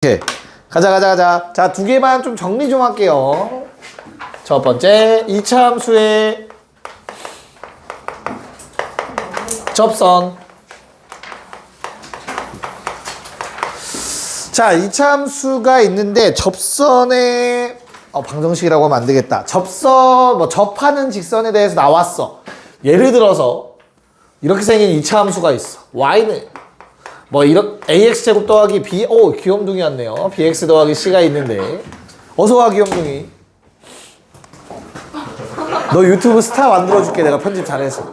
오케이. 가자. 자, 두 개만 좀 정리 좀 할게요. 첫 번째, 이차 함수의 접선. 자, 이차 함수가 있는데 접선의 방정식이라고 하면 안 되겠다. 접선, 접하는 직선에 대해서 나왔어. 예를 들어서 이렇게 생긴 이차 함수가 있어. y는 이런 ax제곱 더하기 b, 귀염둥이였네요. bx 더하기 c가 있는데 어서와 귀염둥이. 너 유튜브 스타 만들어줄게. 내가 편집 잘해서.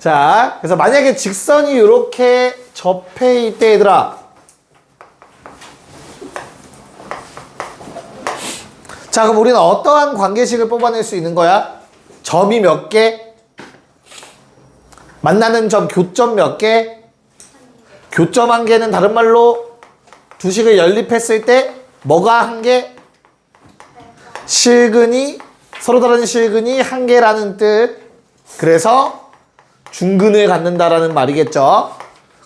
자, 그래서 만약에 직선이 이렇게 접해 있대 얘들아. 자, 그럼 우리는 어떠한 관계식을 뽑아낼 수 있는 거야? 점이 몇 개? 만나는 점, 교점 몇 개? 교점 한 개는 다른 말로 두 식을 연립했을 때 뭐가 한 개? 실근이, 서로 다른 실근이 한 개라는 뜻. 그래서 중근을 갖는다라는 말이겠죠.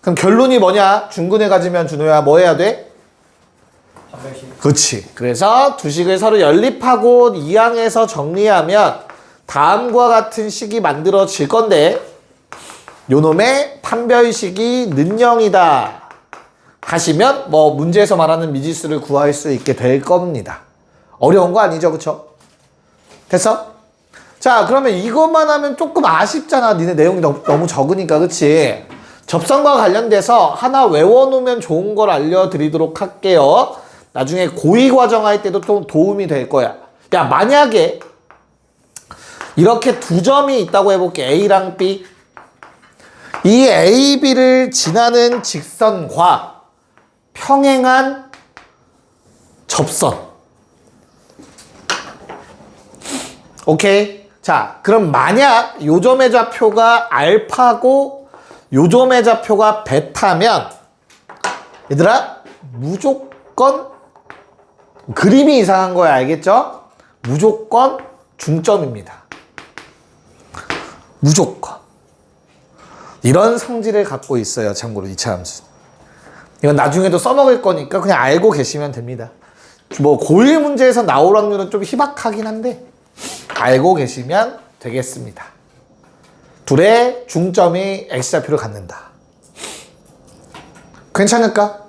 그럼 결론이 뭐냐? 중근을 가지면 준호야 뭐 해야 돼? 그렇지. 그래서 두 식을 서로 연립하고 이항해서 정리하면 다음과 같은 식이 만들어질 건데 요놈의 판별식이 는영이다 하시면 문제에서 말하는 미지수를 구할 수 있게 될 겁니다. 어려운 거 아니죠, 그쵸? 됐어? 자, 그러면 이것만 하면 조금 아쉽잖아. 니네 내용이 너무 적으니까, 그치? 접선과 관련돼서 하나 외워놓으면 좋은 걸 알려드리도록 할게요. 나중에 고의 과정 할 때도 좀 도움이 될 거야. 야, 만약에 이렇게 두 점이 있다고 해볼게. A랑 B. 이 A, B를 지나는 직선과 평행한 접선. 오케이? 자, 그럼 만약 요 점의 좌표가 알파고 요 점의 좌표가 베타면 얘들아 무조건 그림이 이상한 거야. 알겠죠? 무조건 중점입니다. 무조건. 이런 성질을 갖고 있어요. 참고로 이차 함수. 이건 나중에도 써먹을 거니까 그냥 알고 계시면 됩니다. 고1 문제에서 나올 확률은 좀 희박하긴 한데 알고 계시면 되겠습니다. 둘의 중점이 x좌표를 갖는다. 괜찮을까?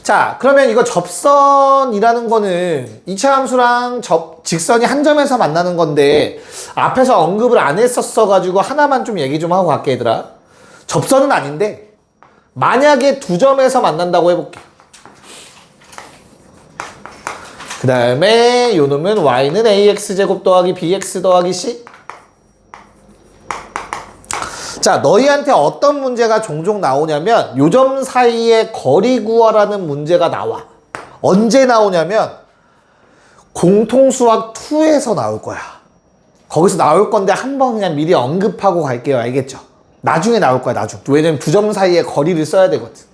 자, 그러면 이거 접선이라는 거는 이차 함수랑 직선이 한 점에서 만나는 건데 앞에서 언급을 안 했었어가지고 하나만 좀 얘기 좀 하고 갈게 얘들아. 접선은 아닌데 만약에 두 점에서 만난다고 해볼게. 그 다음에 요 놈은 y는 ax제곱 더하기 bx 더하기 c. 자, 너희한테 어떤 문제가 종종 나오냐면 요 점 사이에 거리 구하라는 문제가 나와. 언제 나오냐면 공통수학 2에서 나올 거야. 거기서 나올 건데 한번 그냥 미리 언급하고 갈게요. 알겠죠? 나중에 나올 거야. 나중. 왜냐면 두 점 사이에 거리를 써야 되거든.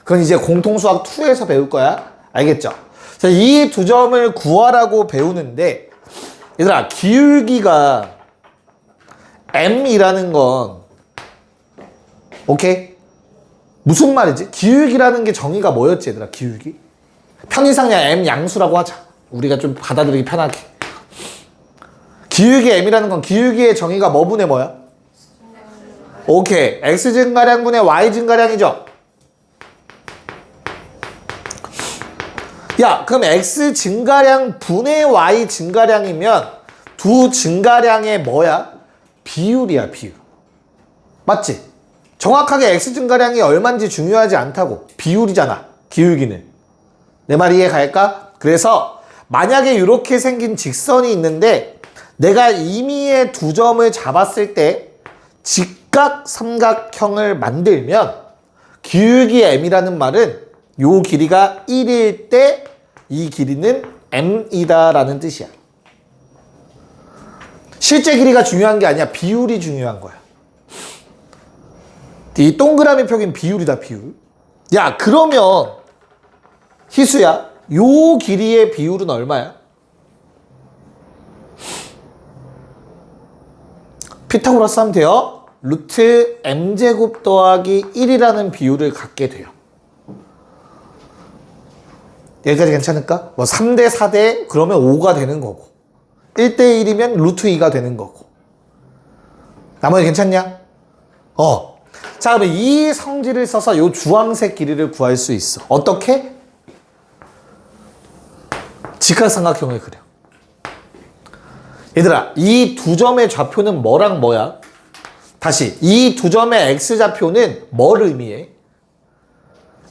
그건 이제 공통수학 2에서 배울 거야. 알겠죠? 이 두 점을 구하라고 배우는데 얘들아 기울기가 m이라는 건 오케이? 무슨 말이지? 기울기라는 게 정의가 뭐였지 얘들아? 기울기? 편의상량 m 양수라고 하자. 우리가 좀 받아들이기 편하게. 기울기 m이라는 건 기울기의 정의가 뭐 분의 뭐야? 오케이. x 증가량 분의 y 증가량이죠? 야, 그럼 x 증가량 분의 y 증가량이면 두 증가량의 뭐야? 비율이야, 비율. 맞지? 정확하게 x 증가량이 얼마인지 중요하지 않다고. 비율이잖아, 기울기는. 내 말 이해 갈까? 그래서 만약에 이렇게 생긴 직선이 있는데 내가 임의의 두 점을 잡았을 때 직각 삼각형을 만들면 기울기 m이라는 말은 요 길이가 1일 때 이 길이는 m이다 라는 뜻이야. 실제 길이가 중요한 게 아니야. 비율이 중요한 거야. 이 동그라미 표기는 비율이다, 비율. 야, 그러면 희수야, 요 길이의 비율은 얼마야? 피타고라스 하면 돼요. 루트 m제곱 더하기 1이라는 비율을 갖게 돼요. 여기까지 괜찮을까? 뭐 3대 4대 그러면 5가 되는 거고 1대 1이면 루트 2가 되는 거고 나머지 괜찮냐? 자, 그러면 이 성질을 써서 요 주황색 길이를 구할 수 있어. 어떻게? 직각삼각형을 그려. 얘들아, 이 두 점의 좌표는 뭐랑 뭐야? 다시, 이 두 점의 x좌표는 뭘 의미해?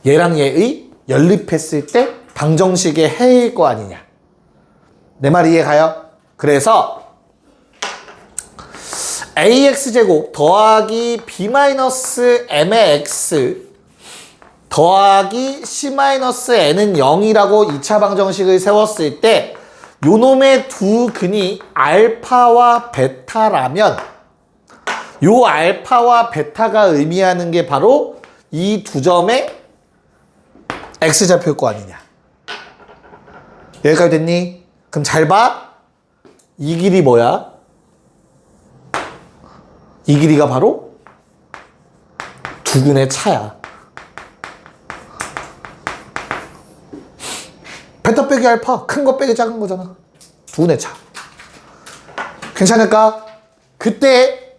얘랑 얘의 연립했을 때 방정식의 해일 거 아니냐. 내 말 이해가요? 그래서 ax제곱 더하기 b-m의 x 더하기 c-n은 0이라고 2차 방정식을 세웠을 때 요놈의 두 근이 알파와 베타라면 요 알파와 베타가 의미하는 게 바로 이 두 점의 x좌표일 거 아니냐. 여기까지 됐니? 그럼 잘 봐. 이 길이 뭐야? 이 길이가 바로 두 근의 차야. 베타 빼기 알파, 큰 거 빼기 작은 거잖아. 두 근의 차. 괜찮을까? 그때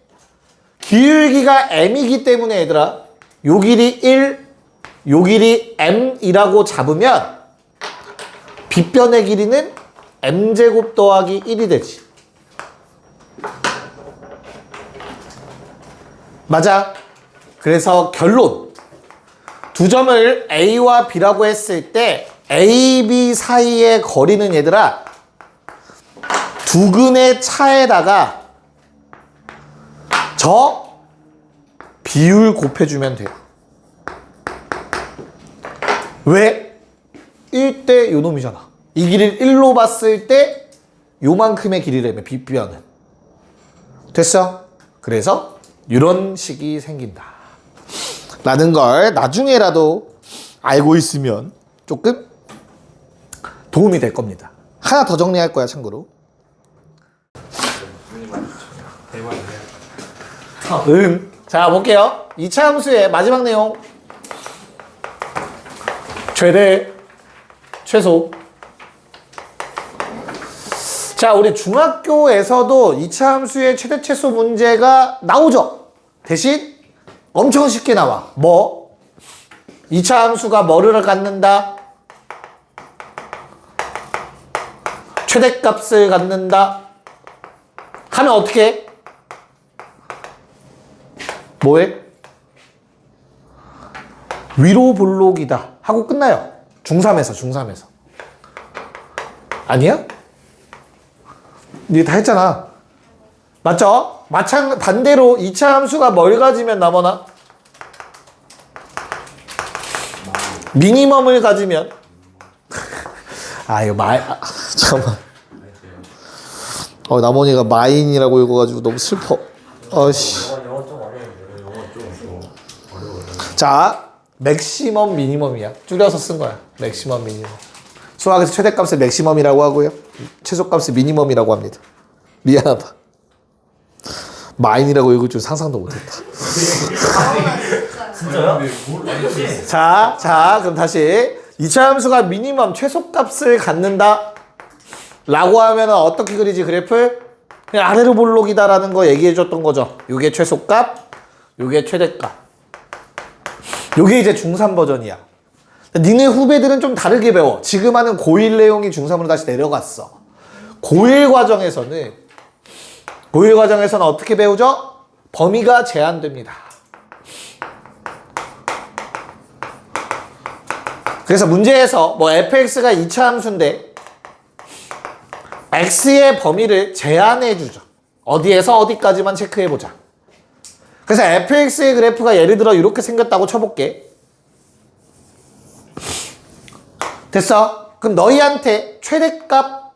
기울기가 m이기 때문에 얘들아 요 길이 1, 요 길이 m이라고 잡으면 빗변의 길이는 m제곱 더하기 1이 되지. 맞아. 그래서 결론. 두 점을 A와 B라고 했을 때 A, B 사이의 거리는 얘들아 두 근의 차에다가 저 비율 곱해주면 돼요. 왜? 1대 요놈이잖아. 이 길이를 1로 봤을 때 요만큼의 길이라며 빗변은. 됐어? 그래서 이런 식이 생긴다 라는 걸 나중에라도 알고 있으면 조금 도움이 될 겁니다. 하나 더 정리할 거야 참고로. 자 볼게요. 2차 함수의 마지막 내용. 최대, 최소. 자, 우리 중학교에서도 2차 함수의 최대, 최소 문제가 나오죠. 대신 엄청 쉽게 나와. 뭐? 2차 함수가 뭐를 갖는다? 최대값을 갖는다? 하면 어떻게 해? 뭐해? 위로 볼록이다 하고 끝나요. 중3에서. 아니야? 니 다 했잖아. 맞죠? 반대로 2차 함수가 뭘 가지면 나머나? 미니멈을 가지면 이거 잠깐만. 나머니가 마인이라고 읽어가지고 너무 슬퍼. 자, 맥시멈 미니멈이야. 줄여서 쓴 거야. 맥시멈 미니멈. 수학에서 최대값을 맥시멈이라고 하고요. 최소값을 미니멈이라고 합니다. 미안하다. 마인이라고 읽을 줄 상상도 못했다. 진짜요? 자, 그럼 다시 2차 함수가 미니멈 최소값을 갖는다 라고 하면 어떻게 그리지 그래프? 그냥 아래로 볼록이다라는 거 얘기해 줬던 거죠. 요게 최소값, 요게 최대값. 요게 이제 중3 버전이야. 니네 후배들은 좀 다르게 배워. 지금 하는 고1 내용이 중3으로 다시 내려갔어. 고1 과정에서는 어떻게 배우죠? 범위가 제한됩니다. 그래서 문제에서 뭐 fx가 2차 함수인데 x의 범위를 제한해 주죠. 어디에서 어디까지만 체크해 보자. 그래서 fx의 그래프가 예를 들어 이렇게 생겼다고 쳐볼게. 됐어? 그럼 너희한테 최대값,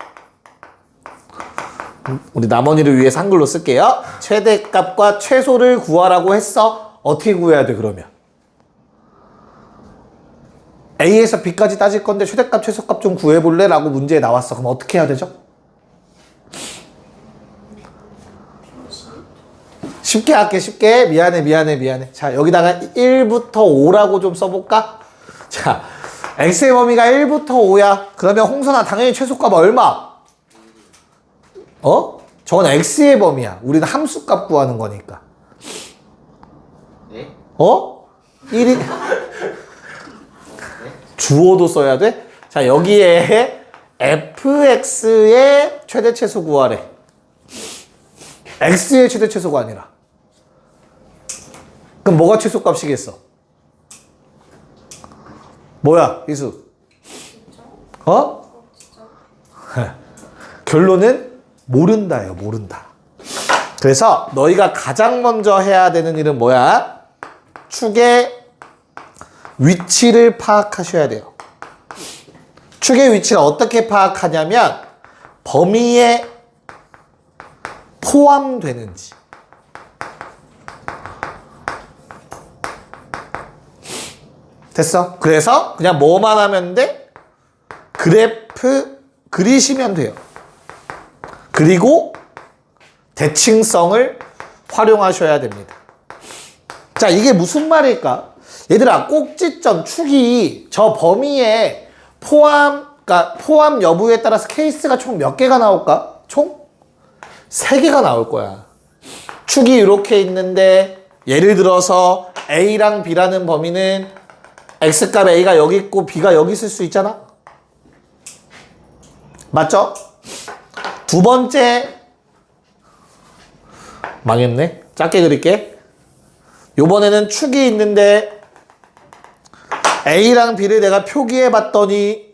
우리 남원이를 위해서 한글로 쓸게요. 최대값과 최소를 구하라고 했어. 어떻게 구해야 돼 그러면? A에서 B까지 따질 건데 최대값, 최소값 좀 구해볼래? 라고 문제에 나왔어. 그럼 어떻게 해야 되죠? 쉽게 할게, 쉽게. 미안해. 자, 여기다가 1부터 5라고 좀 써볼까? 자, x의 범위가 1부터 5야. 그러면 홍선아 당연히 최소값 얼마? 어? 저건 x의 범위야. 우리는 함수값 구하는 거니까. 네? 어? 1이 주어도 써야 돼? 자, 여기에 fx의 최대 최소 구하래. x의 최대 최소가 아니라. 그럼 뭐가 최소값이겠어? 뭐야, 이수? 어? 결론은 모른다예요, 모른다. 그래서 너희가 가장 먼저 해야 되는 일은 뭐야? 축의 위치를 파악하셔야 돼요. 축의 위치를 어떻게 파악하냐면 범위에 포함되는지. 됐어? 그래서 그냥 뭐만 하면 돼? 그래프 그리시면 돼요. 그리고 대칭성을 활용하셔야 됩니다. 자, 이게 무슨 말일까? 얘들아, 꼭지점 축이 저 범위에 그러니까 포함 여부에 따라서 케이스가 총 몇 개가 나올까? 총 3개가 나올 거야. 축이 이렇게 있는데 예를 들어서 A랑 B라는 범위는 X값 A가 여기 있고 B가 여기 있을 수 있잖아? 맞죠? 두 번째, 망했네. 작게 그릴게. 요번에는 축이 있는데 A랑 B를 내가 표기해 봤더니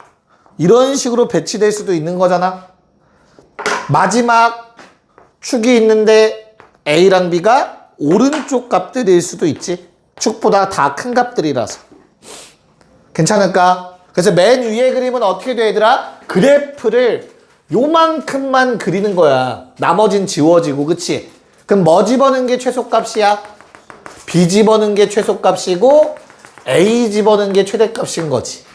이런 식으로 배치될 수도 있는 거잖아. 마지막 축이 있는데 A랑 B가 오른쪽 값들일 수도 있지. 축보다 다 큰 값들이라서. 괜찮을까? 그래서 맨 위에 그림은 어떻게 돼, 얘들아? 그래프를 요만큼만 그리는 거야. 나머진 지워지고, 그치? 그럼 뭐 집어넣은 게 최소값이야? B 집어넣은 게 최소값이고 A 집어넣은 게 최대값인 거지.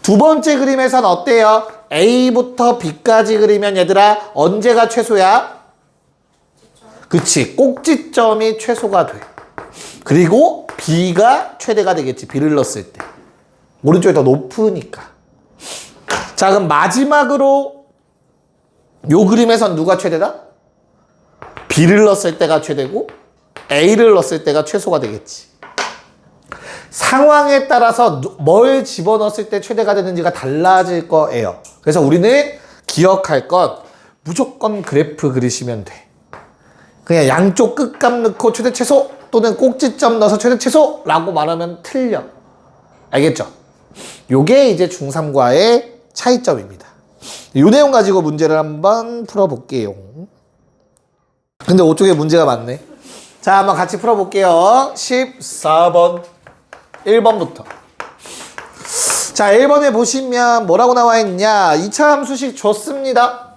두 번째 그림에선 어때요? A부터 B까지 그리면 얘들아 언제가 최소야? 그치, 꼭지점이 최소가 돼. 그리고 B가 최대가 되겠지, B를 넣었을 때. 오른쪽이 더 높으니까. 자, 그럼 마지막으로 요 그림에선 누가 최대다? B를 넣었을 때가 최대고 A를 넣었을 때가 최소가 되겠지. 상황에 따라서 뭘 집어넣었을 때 최대가 되는지가 달라질 거예요. 그래서 우리는 기억할 건 무조건 그래프 그리시면 돼. 그냥 양쪽 끝값 넣고 최대 최소 또는 꼭지점 넣어서 최대 최소라고 말하면 틀려. 알겠죠? 요게 이제 중3과의 차이점입니다. 요 내용 가지고 문제를 한번 풀어볼게요. 근데 이쪽에 문제가 많네. 자, 한번 같이 풀어볼게요. 14번 1번부터. 자, 1번에 보시면 뭐라고 나와 있냐. 2차 함수식 줬습니다.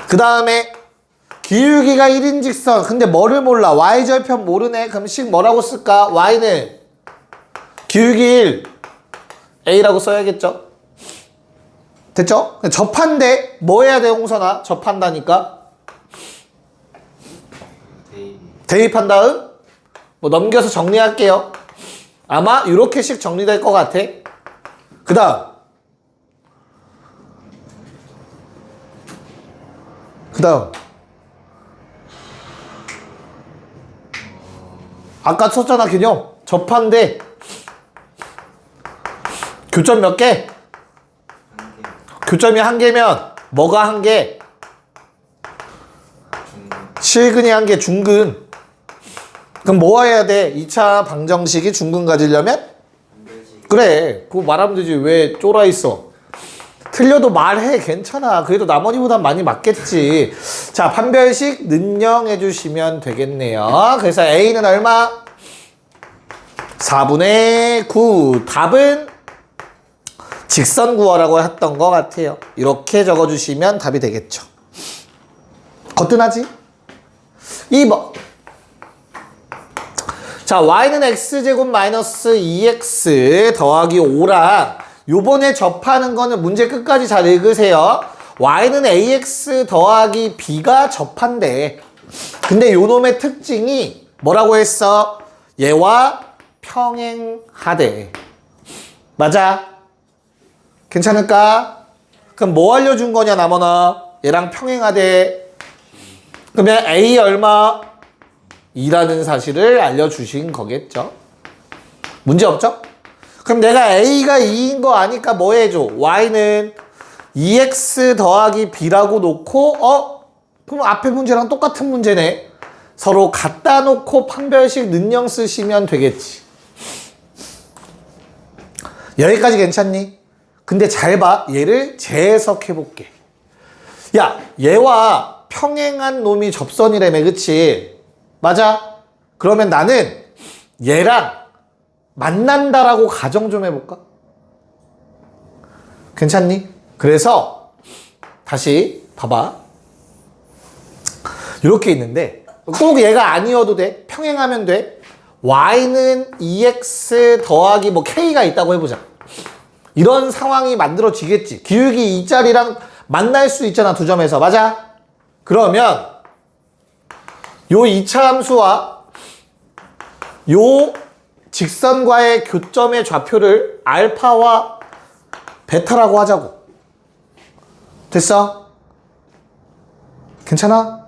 그 다음에 기울기가 1인 직선. 근데 뭐를 몰라? y절편 모르네. 그럼 식 뭐라고 쓸까? y는 기울기 1 a라고 써야겠죠? 됐죠? 접한대. 뭐 해야 돼, 홍선아? 접한다니까? 대입한 다음 뭐 넘겨서 정리할게요. 아마 이렇게씩 정리될 것 같아. 그 다음 아까 썼잖아, 개념. 접한대. 교점 몇 개? 교점이 1개면 뭐가 1개? 실근이 1개, 중근. 그럼 뭐 해야 돼? 2차 방정식이 중근 가지려면? 그래, 그거 말하면 되지. 왜 쫄아 있어? 틀려도 말해. 괜찮아. 그래도 나머지보단 많이 맞겠지. 자, 판별식 능령해 주시면 되겠네요. 그래서 A는 얼마? 4분의 9. 답은 직선 구하라고 했던 것 같아요. 이렇게 적어주시면 답이 되겠죠. 거뜬하지? 2번. 자, y는 x제곱 마이너스 2x 더하기 5랑 요번에 접하는 거는 문제 끝까지 잘 읽으세요. y는 ax 더하기 b가 접한대. 근데 요놈의 특징이 뭐라고 했어? 얘와 평행하대. 맞아? 괜찮을까? 그럼 뭐 알려준 거냐 나머나? 얘랑 평행하대. 그러면 A 얼마? 2라는 사실을 알려주신 거겠죠? 문제 없죠? 그럼 내가 A가 2인 거 아니까 뭐 해줘? Y는 2x 더하기 B라고 놓고 그럼 앞에 문제랑 똑같은 문제네. 서로 갖다 놓고 판별식 능령 쓰시면 되겠지. 여기까지 괜찮니? 근데 잘 봐. 얘를 재해석해 볼게. 야, 얘와 평행한 놈이 접선이라며, 그치? 맞아? 그러면 나는 얘랑 만난다라고 가정 좀 해볼까? 괜찮니? 그래서 다시 봐봐. 이렇게 있는데 꼭 얘가 아니어도 돼. 평행하면 돼. y는 2x 더하기 뭐 k가 있다고 해보자. 이런 상황이 만들어지겠지. 기울기 이 자리랑 만날 수 있잖아, 두 점에서. 맞아? 그러면 요 2차 함수와 요 직선과의 교점의 좌표를 알파와 베타라고 하자고. 됐어? 괜찮아?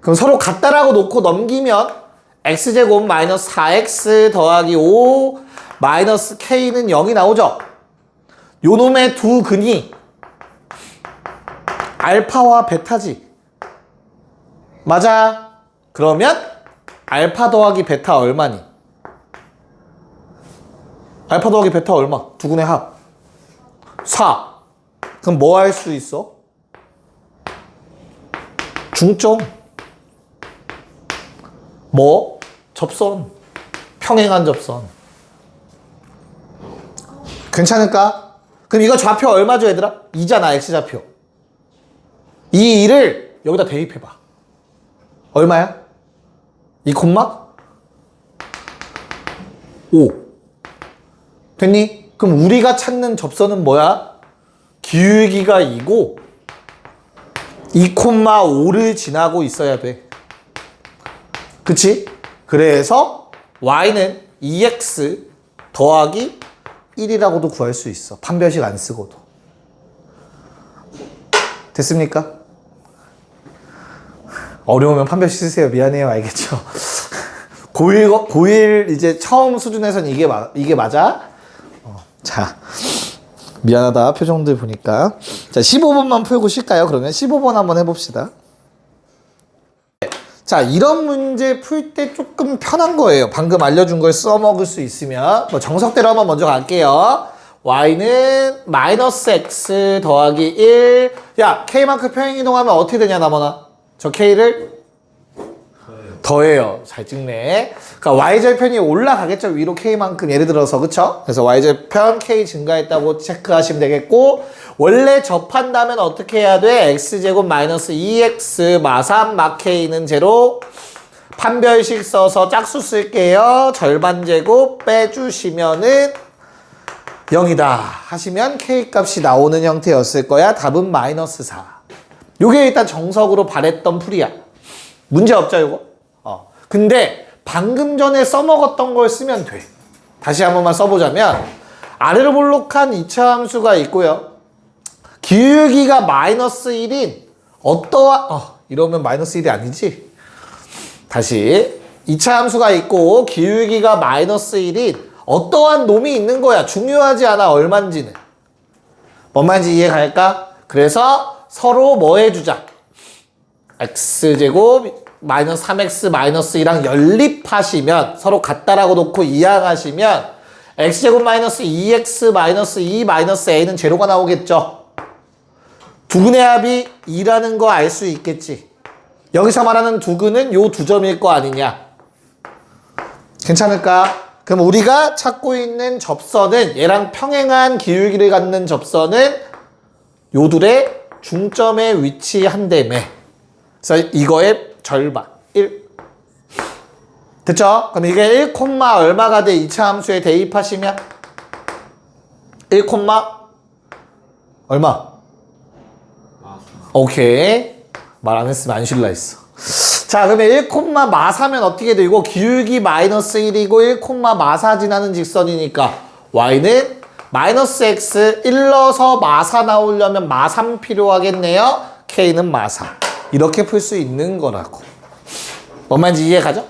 그럼 서로 같다라고 놓고 넘기면 x제곱 마이너스 4x 더하기 5 마이너스 k는 0이 나오죠? 요 놈의 두 근이 알파와 베타지. 맞아? 그러면 알파 더하기 베타 얼마니? 알파 더하기 베타 얼마? 두 근의 합 4. 그럼 뭐 할 수 있어? 중점. 뭐? 접선. 평행한 접선. 괜찮을까? 그럼 이거 좌표 얼마죠, 얘들아? 2잖아, x좌표. 이 2를 여기다 대입해봐. 얼마야? 2 콤마? 5. 됐니? 그럼 우리가 찾는 접선은 뭐야? 기울기가 2고 2,5를 지나고 있어야 돼. 그치? 그래서 y는 2x 더하기 1이라고도 구할 수 있어. 판별식 안 쓰고도. 됐습니까? 어려우면 판별식 쓰세요. 미안해요. 알겠죠? 고1 이제 처음 수준에서는 이게 맞아? 자, 미안하다. 표정들 보니까. 자, 15번만 풀고 쉴까요? 그러면 15번 한번 해봅시다. 자, 이런 문제 풀 때 조금 편한 거예요. 방금 알려준 걸 써먹을 수 있으면. 뭐 정석대로 한번 먼저 갈게요. y는 마이너스 x 더하기 1. 야, k만큼 평행이동하면 어떻게 되냐, 나머나? 저 k를 더해요. 잘 찍네. 그러니까 y절편이 올라가겠죠. 위로 k만큼. 예를 들어서. 그쵸? 그래서 y절편 k 증가했다고 체크하시면 되겠고, 원래 접한다면 어떻게 해야 돼? x제곱 마이너스 2x 마3 마 k는 제로. 판별식 써서 짝수 쓸게요. 절반제곱 빼주시면은 0이다 하시면 k 값이 나오는 형태였을 거야. 답은 마이너스 4. 요게 일단 정석으로 바랬던 풀이야. 문제 없죠, 요거? 근데 방금 전에 써먹었던 걸 쓰면 돼. 다시 한 번만 써보자면 아래로 볼록한 2차 함수가 있고요. 기울기가 마이너스 1인 어떠한 이러면 마이너스 1이 아니지? 다시 2차 함수가 있고 기울기가 마이너스 1인 어떠한 놈이 있는 거야. 중요하지 않아, 얼만지는. 뭔 말인지 이해 갈까? 그래서 서로 뭐 해주자? x제곱 마이너스 3x 마이너스 2랑 연립하시면 서로 같다라고 놓고 이항하시면 x제곱 마이너스 2x 마이너스 2 마이너스 a는 제로가 나오겠죠. 두근의 합이 2라는 거 알 수 있겠지. 여기서 말하는 두근은 요 두 점일 거 아니냐. 괜찮을까? 그럼 우리가 찾고 있는 접선은 얘랑 평행한 기울기를 갖는 접선은 요 둘의 중점에 위치한다며. 그래서 이거의 절반 1. 됐죠? 그럼 이게 1, 얼마가 돼? 2차 함수에 대입하시면 1, 얼마? 오케이. 말 안 했으면 안 실라 했어. 자, 그러면 1, 마4면 어떻게 되고 기울기 마이너스 1이고 1, 마4 지나는 직선이니까 y는 마이너스 x 1 넣어서 마사 나오려면 마3 필요하겠네요. k는 마4. 이렇게 풀 수 있는 거라고. 뭔 말인지 이해가죠?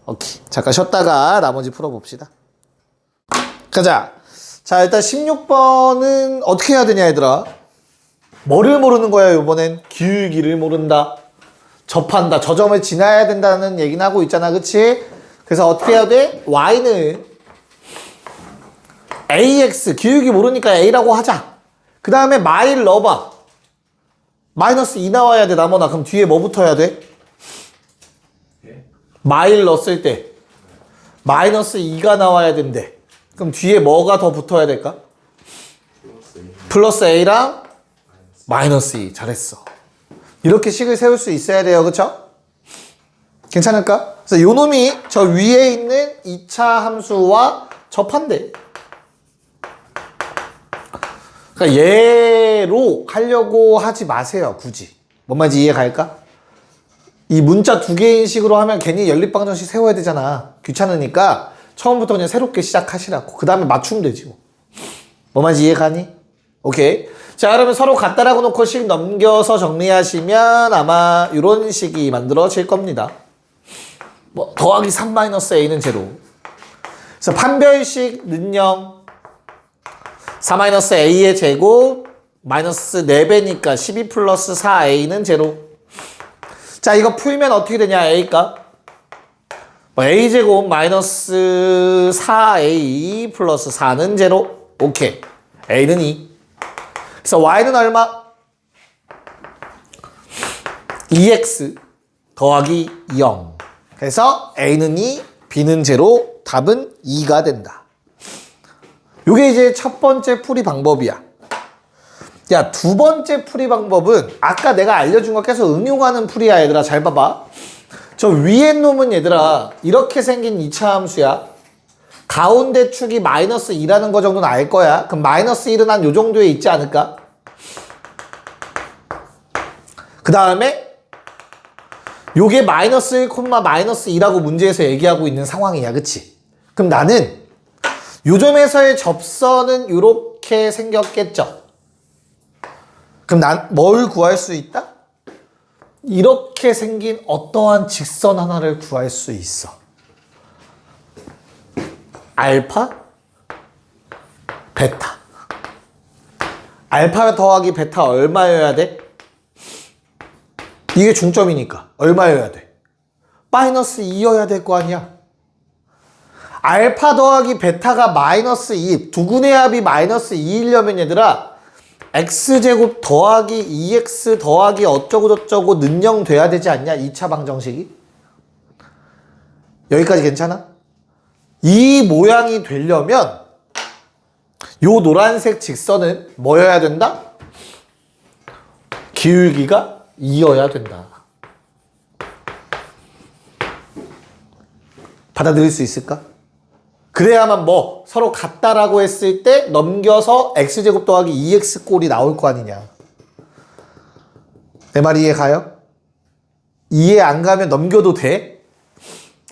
오케이. 잠깐 쉬었다가 나머지 풀어봅시다. 가자. 자, 일단 16번은 어떻게 해야 되냐, 얘들아? 뭐를 모르는 거야, 이번엔? 기울기를 모른다. 접한다. 저 점을 지나야 된다는 얘기는 하고 있잖아, 그치? 그래서 어떻게 해야 돼? y는 ax, 기울기 모르니까 a라고 하자. 그 다음에 마일 넣어봐. 마이너스 2 나와야 돼, 나머나. 그럼 뒤에 뭐 붙어야 돼? 마일 넣었을 때 마이너스 2가 나와야 된대. 그럼 뒤에 뭐가 더 붙어야 될까? 플러스 a랑 마이너스 2. 잘했어. 이렇게 식을 세울 수 있어야 돼요. 그쵸? 괜찮을까? 그래서 요 놈이 저 위에 있는 2차 함수와 접한대. 그러니까 얘로 하려고 하지 마세요. 굳이. 뭔 말인지 이해 갈까? 이 문자 두 개인 식으로 하면 괜히 연립방정식 세워야 되잖아. 귀찮으니까 처음부터 그냥 새롭게 시작하시라고. 그 다음에 맞추면 되지 뭐. 뭔 말인지 이해 가니? 오케이. 자, 그러면 서로 같다라고 놓고 식 넘겨서 정리하시면 아마 이런 식이 만들어질 겁니다. 뭐 더하기 3-a는 제로. 그래서 판별식는 0. 4-a의 제곱 마이너스 4배니까 12 플러스 4a는 제로. 자, 이거 풀면 어떻게 되냐, a값? a제곱 마이너스 4a 플러스 4는 제로. 오케이. a는 2. 그래서 y는 얼마? 2x 더하기 0. 그래서 a는 2, b는 제로, 답은 2가 된다. 요게 이제 첫 번째 풀이 방법이야. 야, 두 번째 풀이 방법은 아까 내가 알려준 거 계속 응용하는 풀이야, 얘들아. 잘 봐봐. 저 위에 놈은 얘들아 이렇게 생긴 2차 함수야. 가운데 축이 마이너스 2라는 거 정도는 알 거야. 그럼 마이너스 1은 한 요 정도에 있지 않을까? 그 다음에 요게 마이너스 1, 마이너스 2라고 문제에서 얘기하고 있는 상황이야. 그치? 그럼 나는 요 점에서의 접선은 요렇게 생겼겠죠? 그럼 난 뭘 구할 수 있다? 이렇게 생긴 어떠한 직선 하나를 구할 수 있어. 알파, 베타. 알파 더하기 베타 얼마여야 돼? 이게 중점이니까 얼마여야 돼? 마이너스 2여야 될 거 아니야. 알파 더하기 베타가 마이너스 2, 두근의 합이 마이너스 2이려면 얘들아 x제곱 더하기 2x 더하기 어쩌고저쩌고 는 0 돼야 되지 않냐? 2차 방정식이? 여기까지 괜찮아? 이 모양이 되려면 요 노란색 직선은 뭐여야 된다? 기울기가 2여야 된다. 받아들일 수 있을까? 그래야만 뭐 서로 같다라고 했을 때 넘겨서 x제곱 더하기 2x 꼴이 나올 거 아니냐. 내 말 이해 가요? 이해 안 가면 넘겨도 돼?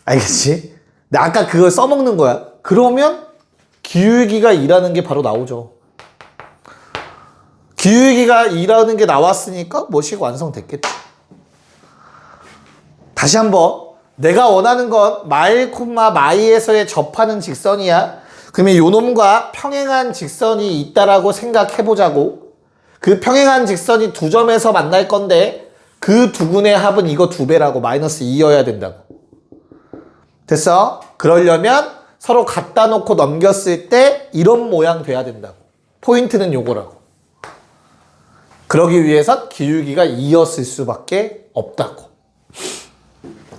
알겠지? 근데 아까 그걸 써먹는 거야. 그러면 기울기가 2라는 게 바로 나오죠. 기울기가 2라는 게 나왔으니까 뭐식 완성됐겠지. 다시 한번 내가 원하는 건 마일 콤마 마이에서의 접하는 직선이야. 그러면 요 놈과 평행한 직선이 있다라고 생각해보자고. 그 평행한 직선이 두 점에서 만날 건데 그 두근의 합은 이거 2배라고. 마이너스 2여야 된다고. 됐어? 그러려면 서로 갖다 놓고 넘겼을 때 이런 모양 돼야 된다고. 포인트는 요거라고. 그러기 위해선 기울기가 2였을 수밖에 없다고.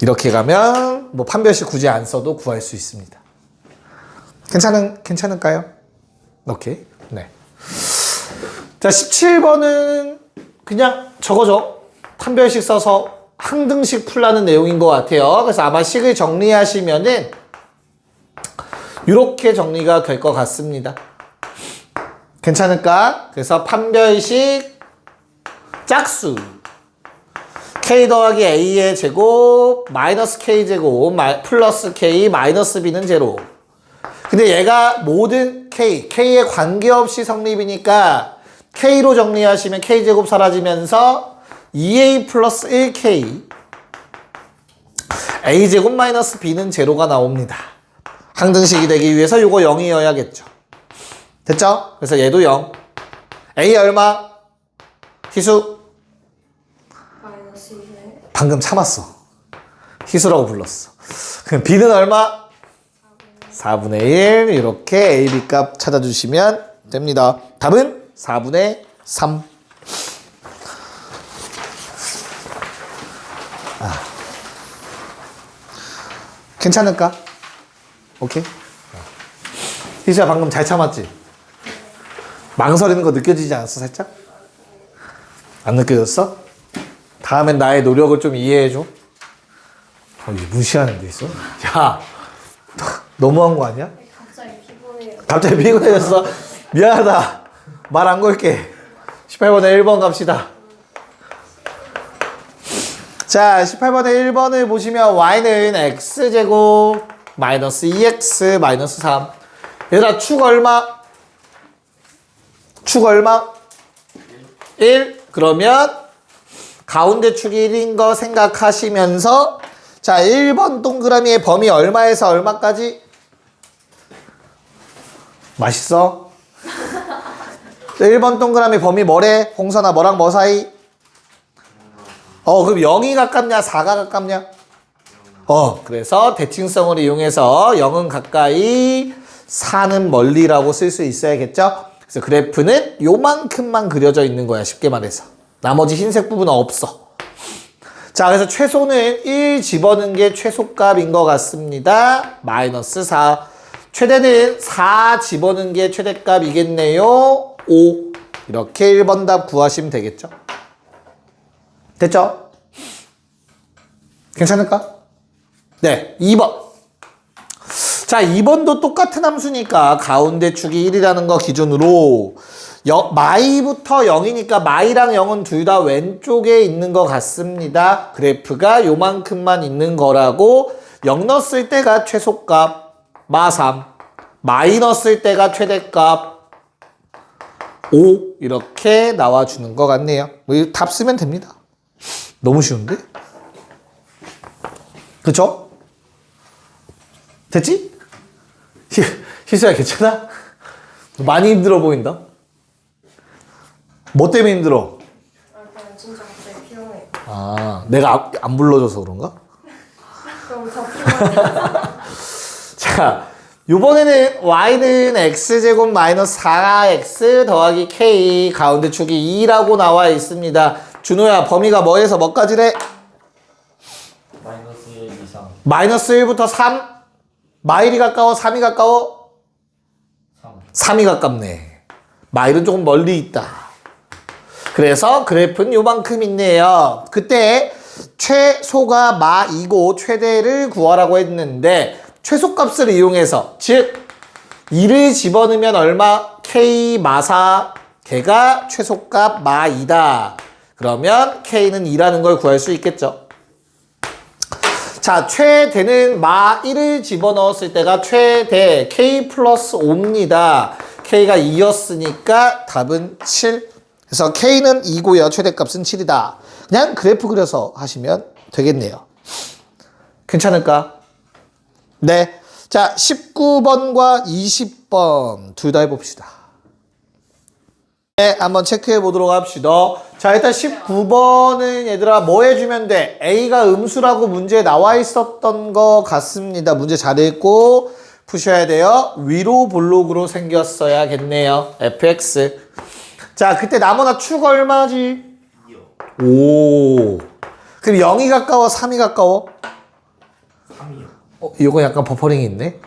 이렇게 가면 뭐 판별식 굳이 안 써도 구할 수 있습니다. 괜찮을까요? 오케이. 네. 자, 17번은 그냥 저거죠. 판별식 써서 항등식 풀라는 내용인 것 같아요. 그래서 아마 식을 정리하시면은 이렇게 정리가 될 것 같습니다. 괜찮을까? 그래서 판별식 짝수 k 더하기 a의 제곱 마이너스 k 제곱 플러스 k 마이너스 b는 제로. 근데 얘가 모든 K에 관계없이 성립이니까 K로 정리하시면 K제곱 사라지면서 2A 플러스 1K A제곱 마이너스 B는 제로가 나옵니다. 항등식이 되기 위해서 요거 0이어야겠죠. 됐죠? 그래서 얘도 0. A 얼마? 희수? 마이너스 2네. 방금 참았어. 희수라고 불렀어. 그럼 B는 얼마? 4분의 1 이렇게 A, B 값 찾아주시면 됩니다. 답은 4분의 3. 괜찮을까? 오케이? 희수야 방금 잘 참았지? 망설이는 거 느껴지지 않았어 살짝? 안 느껴졌어? 다음엔 나의 노력을 좀 이해해줘. 이게 무시하는 데 있어? 야, 너무한 거 아니야? 갑자기 피곤해요. 갑자기 피곤해졌어? 미안하다. 말 안 걸게. 18번에 1번 갑시다. 자, 18번에 1번을 보시면 y는 x제곱 마이너스 2x 마이너스 3. 얘들아, 축 얼마? 축 얼마? 1. 그러면 가운데 축이 1인 거 생각하시면서 자, 1번 동그라미의 범위 얼마에서 얼마까지? 맛있어? 1번 동그라미 범위 뭐래? 홍선아 뭐랑 뭐 사이? 그럼 0이 가깝냐? 4가 가깝냐? 그래서 대칭성을 이용해서 0은 가까이 4는 멀리라고 쓸 수 있어야겠죠? 그래서 그래프는 요만큼만 그려져 있는 거야, 쉽게 말해서. 나머지 흰색 부분은 없어. 자, 그래서 최소는 1 집어넣은 게 최소값인 것 같습니다. 마이너스 4. 최대는 4 집어넣은 게 최대값이겠네요. 5. 이렇게 1번 답 구하시면 되겠죠? 됐죠? 괜찮을까? 네, 2번. 자, 2번도 똑같은 함수니까 가운데 축이 1이라는 거 기준으로 마이부터 0이니까 마이랑 0은 둘 다 왼쪽에 있는 것 같습니다. 그래프가 요만큼만 있는 거라고 0 넣었을 때가 최소값 마3 마이 넣었을 때가 최대값 5 이렇게 나와주는 것 같네요. 답 쓰면 됩니다. 너무 쉬운데? 그쵸? 됐지? 희수야 괜찮아? 많이 힘들어 보인다? 뭐 때문에 힘들어? 그냥 진짜 갑자기 피곤해요. 내가 안 불러줘서 그런가? 그럼 더 피곤해요. 자, 요번에는 y는 x제곱 마이너스 4x 더하기 k 가운데 축이 2라고 나와 있습니다. 준호야, 범위가 뭐에서 뭐까지래? 마이너스 1 이상 마이너스 1부터 3? 마일이 가까워? 3이 가까워? 3 3이 가깝네. 마일은 조금 멀리 있다. 그래서 그래프는 요만큼 있네요. 그때 최소가 마2고 최대를 구하라고 했는데 최소값을 이용해서 즉 2를 집어넣으면 얼마? k 마4 걔가 최소값 마2다. 그러면 k는 2라는 걸 구할 수 있겠죠. 자, 최대는 마1을 집어넣었을 때가 최대 k 플러스 5입니다. k가 2였으니까 답은 7. 그래서 k는 2고요. 최대값은 7이다. 그냥 그래프 그려서 하시면 되겠네요. 괜찮을까? 네. 자, 19번과 20번 둘 다 해봅시다. 네, 한번 체크해 보도록 합시다. 자, 일단 19번은 얘들아 뭐 해주면 돼? A가 음수라고 문제에 나와 있었던 것 같습니다. 문제 잘 읽고 푸셔야 돼요. 위로 볼록으로 생겼어야겠네요. fx. 자, 그때 나머나 축 얼마지? 2요 오. 그럼 0이 가까워? 3이 가까워? 3이요 이거 약간 버퍼링이 있네.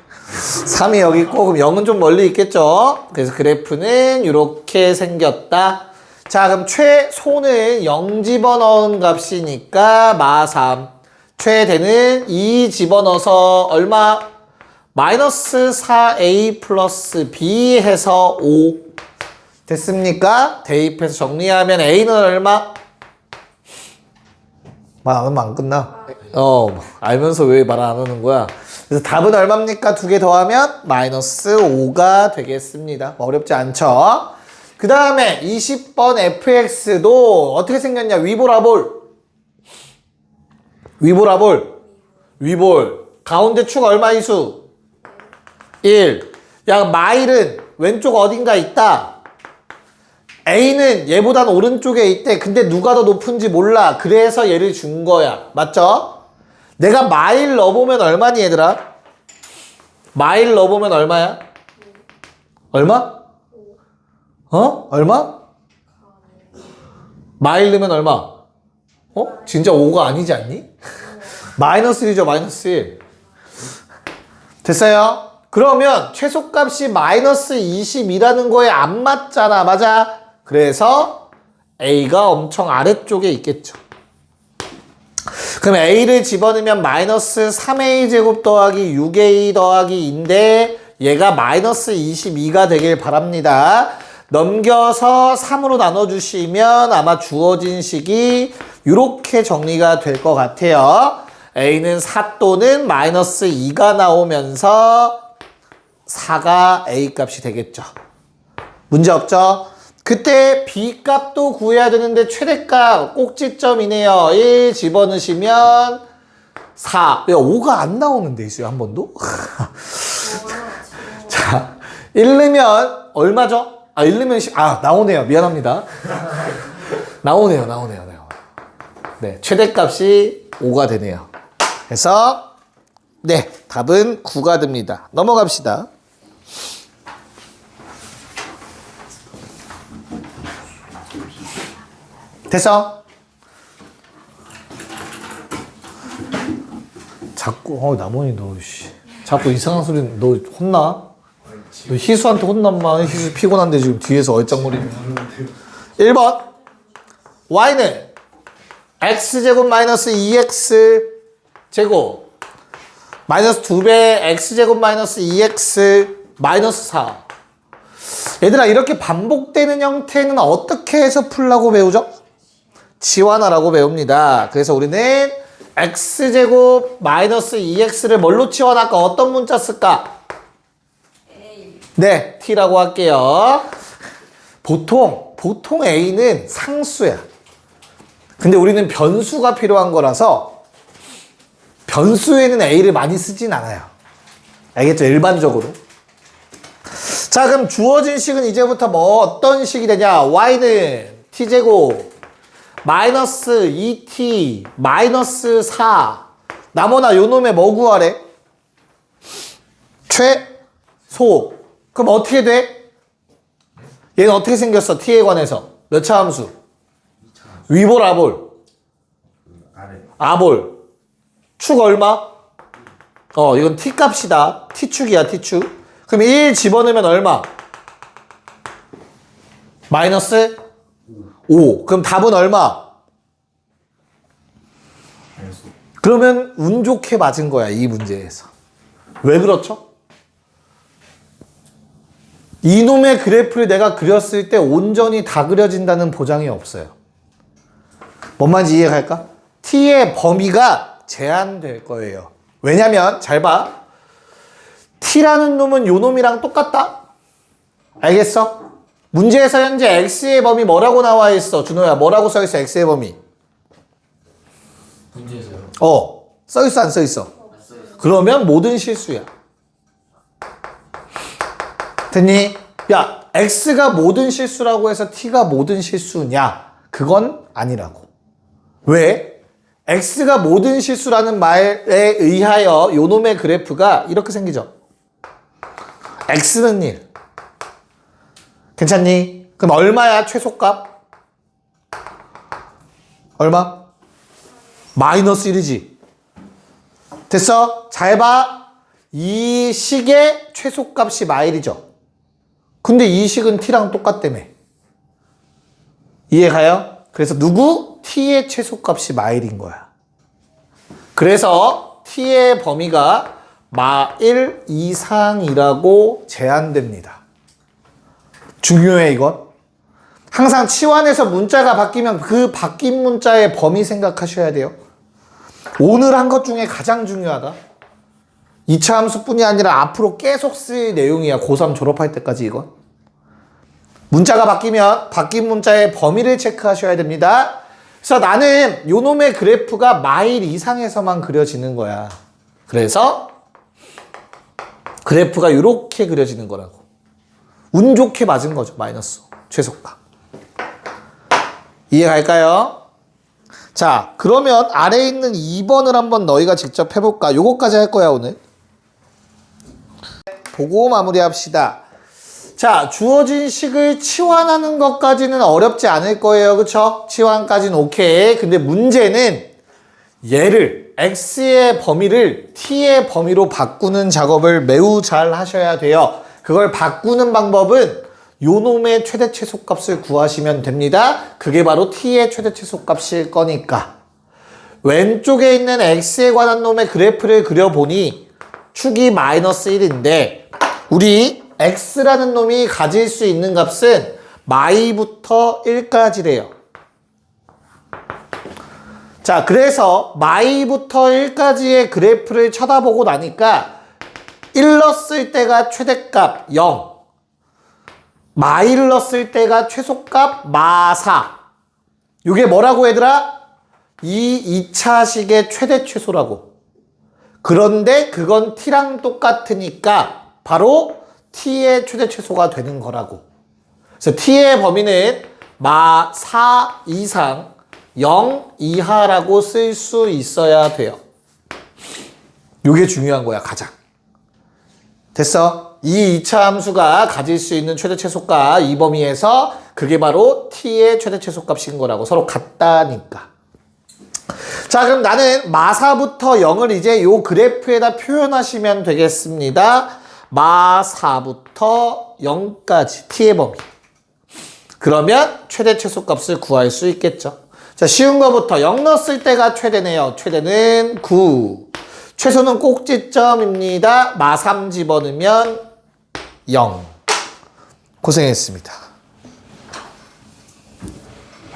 3이 여기 있고 그럼 0은 좀 멀리 있겠죠. 그래서 그래프는 이렇게 생겼다. 자, 그럼 최소는 0 집어넣은 값이니까 마3. 최대는 2 집어넣어서 얼마? 마이너스 4a 플러스 b 해서 5. 됐습니까? 대입해서 정리하면 a는 얼마? 말 안 하면 안 끝나. 알면서 왜 말 안 하는 거야? 그래서 답은 얼마입니까? 두 개 더하면 마이너스 5가 되겠습니다. 어렵지 않죠? 그 다음에 20번 fx도 어떻게 생겼냐? 위볼아볼. 위볼아볼. 위볼. 가운데 축 얼마 이수? 1. 야, 마일은 왼쪽 어딘가 있다. A는 얘보단 오른쪽에 있대. 근데 누가 더 높은지 몰라. 그래서 얘를 준 거야. 맞죠? 내가 마일 넣어보면 얼마니 얘들아? 마일 넣어보면 얼마야? 얼마? 어? 얼마? 마일 넣으면 얼마? 어? 진짜 5가 아니지 않니? 마이너스 1이죠. 마이너스 1. 됐어요? 그러면 최소값이 마이너스 20이라는 거에 안 맞잖아. 맞아? 그래서 A가 엄청 아래쪽에 있겠죠. 그럼 A를 집어넣으면 마이너스 3A 제곱 더하기 6A 더하기 인데 얘가 마이너스 22가 되길 바랍니다. 넘겨서 3으로 나눠주시면 아마 주어진 식이 이렇게 정리가 될 것 같아요. A는 4 또는 마이너스 2가 나오면서 4가 A 값이 되겠죠. 문제 없죠? 그때 B 값도 구해야 되는데 최대값 꼭지점이네요. 1 집어넣으시면 4. 야, 5가 안 나오는데 있어요, 한 번도? 자, 1 넣으면 얼마죠? 1 넣으면 10. 나오네요. 미안합니다. 나오네요. 네, 최대값이 5가 되네요. 그래서 네, 답은 9가 됩니다. 넘어갑시다. 됐어? 자꾸 나머지 너 자꾸 이상한 소리 너 혼나? 너 희수한테 혼난마. 희수 피곤한데 지금 뒤에서 얼짱거리네. 1번 y는 x제곱 마이너스 2x 제곱 마이너스 2배 x제곱 마이너스 2x 마이너스 4. 얘들아, 이렇게 반복되는 형태는 어떻게 해서 풀라고 배우죠? 치환하라고 배웁니다. 그래서 우리는 x제곱 마이너스 2x를 뭘로 치환할까? 어떤 문자 쓸까? A. 네, t라고 할게요. 보통 a는 상수야. 근데 우리는 변수가 필요한 거라서 변수에는 a를 많이 쓰진 않아요. 알겠죠? 일반적으로. 자, 그럼 주어진 식은 이제부터 뭐 어떤 식이 되냐? y는 t제곱 마이너스 2t 마이너스 4. 나머나 요놈의 뭐 구하래? 최소. 그럼 어떻게 돼? 얘는 어떻게 생겼어? t에 관해서 몇 차 함수? 위볼 아볼? 아볼. 축 얼마? 이건 t 값이다. t축이야, t축. 그럼 1 집어넣으면 얼마? 마이너스 5. 그럼 답은 얼마? 그러면 운 좋게 맞은 거야, 이 문제에서. 왜 그렇죠? 이놈의 그래프를 내가 그렸을 때 온전히 다 그려진다는 보장이 없어요. 뭔 말인지 이해갈까? t의 범위가 제한될 거예요. 왜냐면 잘 봐. t라는 놈은 요 놈이랑 똑같다? 알겠어? 문제에서 현재 x의 범위 뭐라고 나와 있어? 준호야, 뭐라고 써 있어? x의 범위. 문제에서요? 써 있어, 안 써 있어? 그러면 모든 실수야. 됐니? 야, x가 모든 실수라고 해서 t가 모든 실수냐? 그건 아니라고. 왜? x가 모든 실수라는 말에 의하여 요놈의 그래프가 이렇게 생기죠. x는 1. 괜찮니? 그럼 얼마야, 최소값? 얼마? 마이너스 1이지. 됐어? 잘 봐. 이 식의 최소값이 마일이죠. 근데 이 식은 t랑 똑같다며. 이해가요? 그래서 누구? t의 최소값이 마일인 거야. 그래서 t의 범위가 마일 이상이라고 제한됩니다. 중요해, 이건. 항상 치환해서 문자가 바뀌면 그 바뀐 문자의 범위 생각하셔야 돼요. 오늘 한 것 중에 가장 중요하다. 2차 함수뿐이 아니라 앞으로 계속 쓸 내용이야. 고3 졸업할 때까지 이건. 문자가 바뀌면 바뀐 문자의 범위를 체크하셔야 됩니다. 그래서 나는 요놈의 그래프가 마일 이상에서만 그려지는 거야. 그래서 그래프가 이렇게 그려지는 거라고. 운 좋게 맞은 거죠. 마이너스 최소값. 이해갈까요? 자, 그러면 아래에 있는 2번을 한번 너희가 직접 해볼까? 요거까지 할 거야 오늘. 보고 마무리합시다. 자, 주어진 식을 치환하는 것까지는 어렵지 않을 거예요. 그쵸? 치환까지는 오케이. 근데 문제는 얘를 x의 범위를 t의 범위로 바꾸는 작업을 매우 잘 하셔야 돼요. 그걸 바꾸는 방법은 요놈의 최대 최소값을 구하시면 됩니다. 그게 바로 t의 최대 최소값일 거니까. 왼쪽에 있는 x에 관한 놈의 그래프를 그려보니 축이 마이너스 1인데 우리 x라는 놈이 가질 수 있는 값은 마이부터 1까지래요. 자, 그래서 마이부터 1까지의 그래프를 쳐다보고 나니까 1 넣었을 때가 최대값 0, 마이를 넣었을 때가 최소값 마4. 이게 뭐라고 얘들아? 이 2차식의 최대 최소라고. 그런데 그건 t랑 똑같으니까 바로 t의 최대 최소가 되는 거라고. 그래서 t의 범위는 마4 이상 0 이하라고 쓸 수 있어야 돼요. 이게 중요한 거야, 가장. 됐어? 이 2차 함수가 가질 수 있는 최대 최소값 이 범위에서 그게 바로 t의 최대 최소값인 거라고. 서로 같다니까. 자, 그럼 나는 마4부터 0을 이제 요 그래프에다 표현하시면 되겠습니다. 마4부터 0까지 t의 범위. 그러면 최대 최소값을 구할 수 있겠죠. 자, 쉬운 거부터 0 넣었을 때가 최대네요. 최대는 9. 최소는 꼭지점입니다. 마3 집어넣으면 0. 고생했습니다.